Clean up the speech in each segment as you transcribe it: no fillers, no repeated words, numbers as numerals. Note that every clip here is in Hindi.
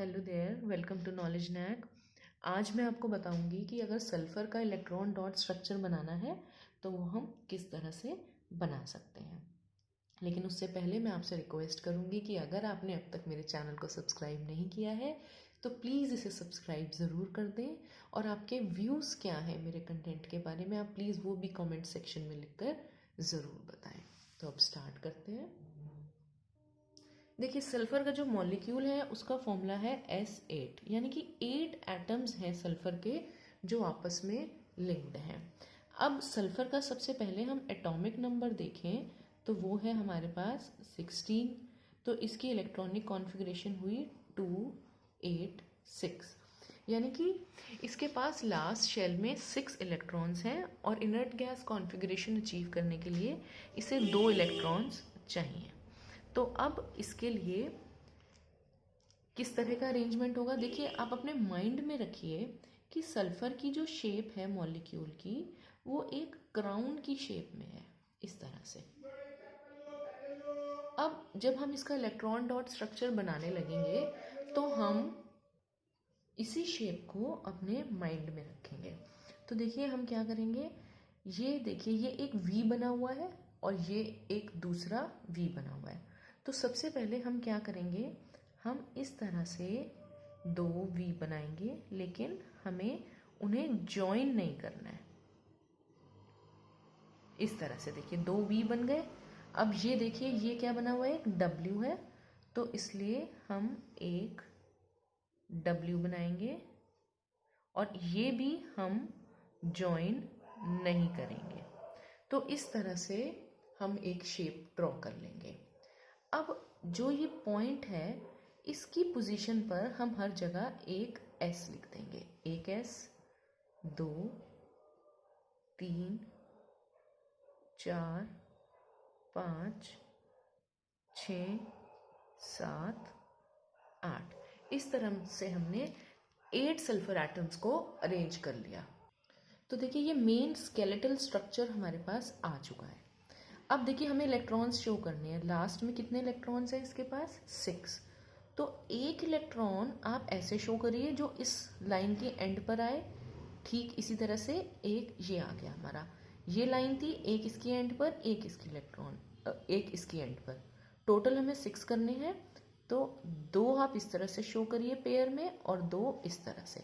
Hello there, welcome to Knowledge Knack. आज मैं आपको बताऊंगी कि अगर सल्फ़र का इलेक्ट्रॉन डॉट स्ट्रक्चर बनाना है तो वो हम किस तरह से बना सकते हैं। लेकिन उससे पहले मैं आपसे रिक्वेस्ट करूंगी कि अगर आपने अब तक मेरे चैनल को सब्सक्राइब नहीं किया है तो प्लीज़ इसे सब्सक्राइब ज़रूर कर दें, और आपके व्यूज़ क्या हैं मेरे कंटेंट के बारे में आप प्लीज़ वो भी कमेंट सेक्शन में लिखकर ज़रूर बताएं। तो अब स्टार्ट करते हैं। देखिए, सल्फ़र का जो मॉलिक्यूल है उसका फॉर्मूला है S8, यानी कि 8 एटम्स हैं सल्फ़र के जो आपस में लिंक्ड हैं। अब सल्फ़र का सबसे पहले हम एटॉमिक नंबर देखें तो वो है हमारे पास 16। तो इसकी इलेक्ट्रॉनिक कॉन्फ़िगरेशन हुई 2 8 6, यानी कि इसके पास लास्ट शेल में 6 इलेक्ट्रॉन्स हैं और इनर्ट गैस कॉन्फ़िगरेशन अचीव करने के लिए इसे 2 इलेक्ट्रॉन्स चाहिए। तो अब इसके लिए किस तरह का अरेंजमेंट होगा, देखिए आप अपने माइंड में रखिए कि सल्फ़र की जो शेप है मॉलिक्यूल की वो एक क्राउन की शेप में है, इस तरह से। अब जब हम इसका इलेक्ट्रॉन डॉट स्ट्रक्चर बनाने लगेंगे तो हम इसी शेप को अपने माइंड में रखेंगे। तो देखिए हम क्या करेंगे, ये देखिए ये एक वी बना हुआ है और ये एक दूसरा वी बना हुआ है। तो सबसे पहले हम क्या करेंगे, हम इस तरह से 2 वी बनाएंगे, लेकिन हमें उन्हें जॉइन नहीं करना है। इस तरह से देखिए 2 वी बन गए। अब ये देखिए ये क्या बना हुआ है, एक डब्ल्यू है, तो इसलिए हम एक डब्ल्यू बनाएंगे और ये भी हम जॉइन नहीं करेंगे। तो इस तरह से हम एक शेप ड्रॉ कर लेंगे। अब जो ये पॉइंट है इसकी पोजीशन पर हम हर जगह एक एस लिख देंगे। एक एस, 2 3 4 5 6 7 8, इस तरह से हमने 8 सल्फर एटम्स को अरेंज कर लिया। तो देखिए ये मेन स्केलेटल स्ट्रक्चर हमारे पास आ चुका है। अब देखिए हमें इलेक्ट्रॉन्स शो करने हैं। लास्ट में कितने इलेक्ट्रॉन्स हैं इसके पास, 6। तो एक इलेक्ट्रॉन आप ऐसे शो करिए जो इस लाइन के एंड पर आए। ठीक इसी तरह से एक ये आ गया हमारा, ये लाइन थी, एक इसकी एंड पर, एक इसकी इलेक्ट्रॉन, एक इसकी एंड पर। टोटल हमें 6 करने हैं। तो 2 आप इस तरह से शो करिए पेयर में और 2 इस तरह से।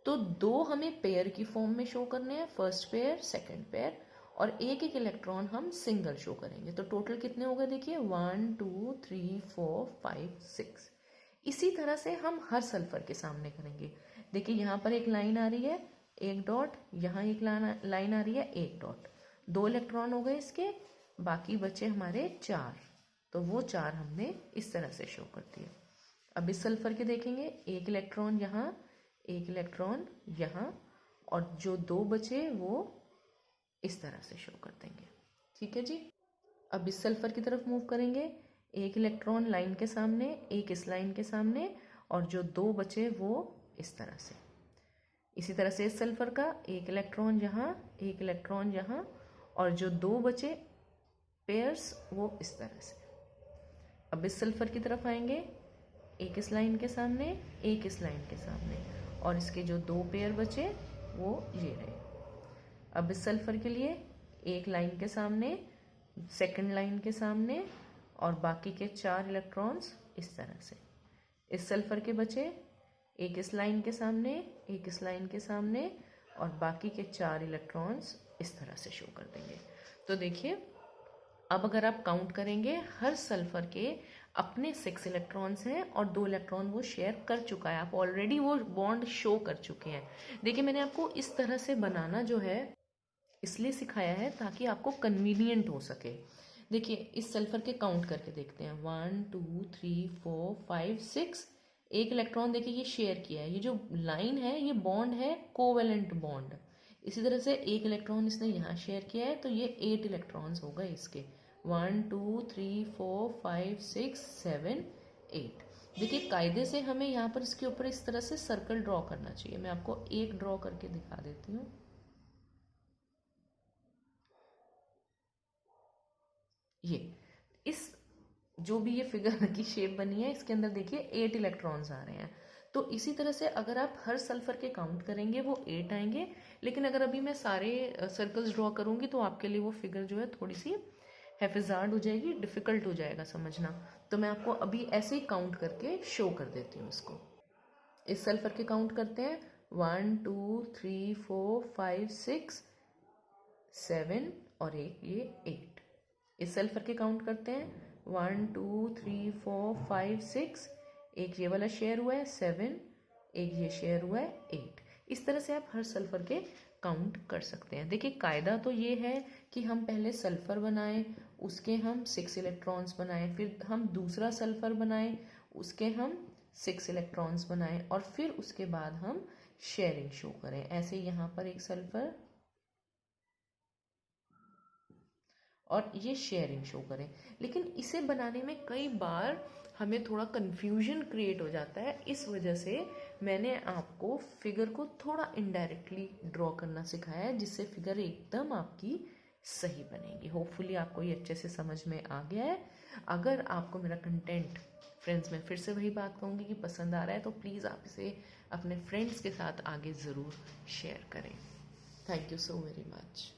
तो 2 हमें पेयर की फॉर्म में शो करने हैं, फर्स्ट पेयर सेकंड पेयर, और एक एक इलेक्ट्रॉन हम सिंगल शो करेंगे। तो टोटल कितने हो गए देखिए, 1 2 3 4 5 6। इसी तरह से हम हर सल्फर के सामने करेंगे। देखिए यहाँ पर एक लाइन आ रही है, एक डॉट, यहाँ एक लाइन आ रही है, एक डॉट। 2 इलेक्ट्रॉन हो गए इसके, बाकी बचे हमारे 4। तो वो 4 हमने इस तरह से शो कर दिए। अब इस सल्फर के देखेंगे, एक इलेक्ट्रॉन यहाँ, एक इलेक्ट्रॉन यहाँ, और जो 2 बचे वो इस तरह से शो कर देंगे। ठीक है जी। अब इस सल्फर की तरफ मूव करेंगे, एक इलेक्ट्रॉन लाइन के सामने, एक इस लाइन के सामने, और जो 2 बचे वो इस तरह से। इसी तरह से इस सल्फर का एक इलेक्ट्रॉन यहाँ, एक इलेक्ट्रॉन यहाँ, और जो 2 बचे पेयर्स वो इस तरह से। अब इस सल्फर की तरफ आएंगे, एक इस लाइन के सामने, एक इस लाइन के सामने, और इसके जो 2 पेयर बचे वो ये रहे। अब इस सल्फर के लिए एक लाइन के सामने, सेकंड लाइन के सामने, और बाकी के 4 इलेक्ट्रॉन्स इस तरह से। इस सल्फर के बचे एक इस लाइन के सामने, एक इस लाइन के सामने, और बाकी के 4 इलेक्ट्रॉन्स इस तरह से शो कर देंगे। तो देखिए अब अगर आप काउंट करेंगे, हर सल्फर के अपने 6 इलेक्ट्रॉन्स हैं और 2 इलेक्ट्रॉन वो शेयर कर चुका है। आप ऑलरेडी वो बॉन्ड शो कर चुके हैं। देखिए मैंने आपको इस तरह से बनाना जो है इसलिए सिखाया है ताकि आपको कन्वीनियंट हो सके। देखिए इस सल्फर के काउंट करके देखते हैं, 1 2 3 4 5 6। एक इलेक्ट्रॉन देखिए ये शेयर किया है, ये जो लाइन है ये बॉन्ड है, कोवेलेंट बॉन्ड। इसी तरह से एक इलेक्ट्रॉन इसने यहाँ शेयर किया है, तो ये 8 इलेक्ट्रॉन्स हो गए इसके, 1 2 3 4 5 6 7 8। देखिए कायदे से हमें यहाँ पर इसके ऊपर इस तरह से सर्कल ड्रॉ करना चाहिए। मैं आपको एक ड्रॉ करके दिखा देती हूँ। ये इस जो भी ये फिगर की शेप बनी है इसके अंदर देखिए 8 इलेक्ट्रॉन्स आ रहे हैं। तो इसी तरह से अगर आप हर सल्फर के काउंट करेंगे वो 8 आएंगे, लेकिन अगर अभी मैं सारे सर्कल्स ड्रॉ करूँगी तो आपके लिए वो फिगर जो है थोड़ी सी हैफिजार्ड हो जाएगी, डिफ़िकल्ट हो जाएगा समझना। तो मैं आपको अभी ऐसे ही काउंट करके शो कर देती हूँ इसको। इस सल्फर के काउंट करते हैं 1 2 3 4 5 6 7 और एक ये 8। इस सल्फर के काउंट करते हैं 1 2 3 4 5 6, एक ये वाला शेयर हुआ है 7, एक ये शेयर हुआ है 8। इस तरह से आप हर सल्फर के काउंट कर सकते हैं। देखिए कायदा तो ये है कि हम पहले सल्फर बनाएं, उसके हम 6 इलेक्ट्रॉन्स बनाएं, फिर हम दूसरा सल्फर बनाएं, उसके हम 6 इलेक्ट्रॉन्स बनाएं, और फिर उसके बाद हम शेयरिंग शो करें। ऐसे यहाँ पर एक सल्फर और ये शेयरिंग शो करें। लेकिन इसे बनाने में कई बार हमें थोड़ा कन्फ्यूजन क्रिएट हो जाता है, इस वजह से मैंने आपको फिगर को थोड़ा इनडायरेक्टली ड्रॉ करना सिखाया है, जिससे फिगर एकदम आपकी सही बनेगी। होपफुली आपको ये अच्छे से समझ में आ गया है। अगर आपको मेरा कंटेंट, फ्रेंड्स मैं फिर से वही बात कहूँगी कि पसंद आ रहा है तो प्लीज़ आप इसे अपने फ्रेंड्स के साथ आगे ज़रूर शेयर करें। Thank you so very much.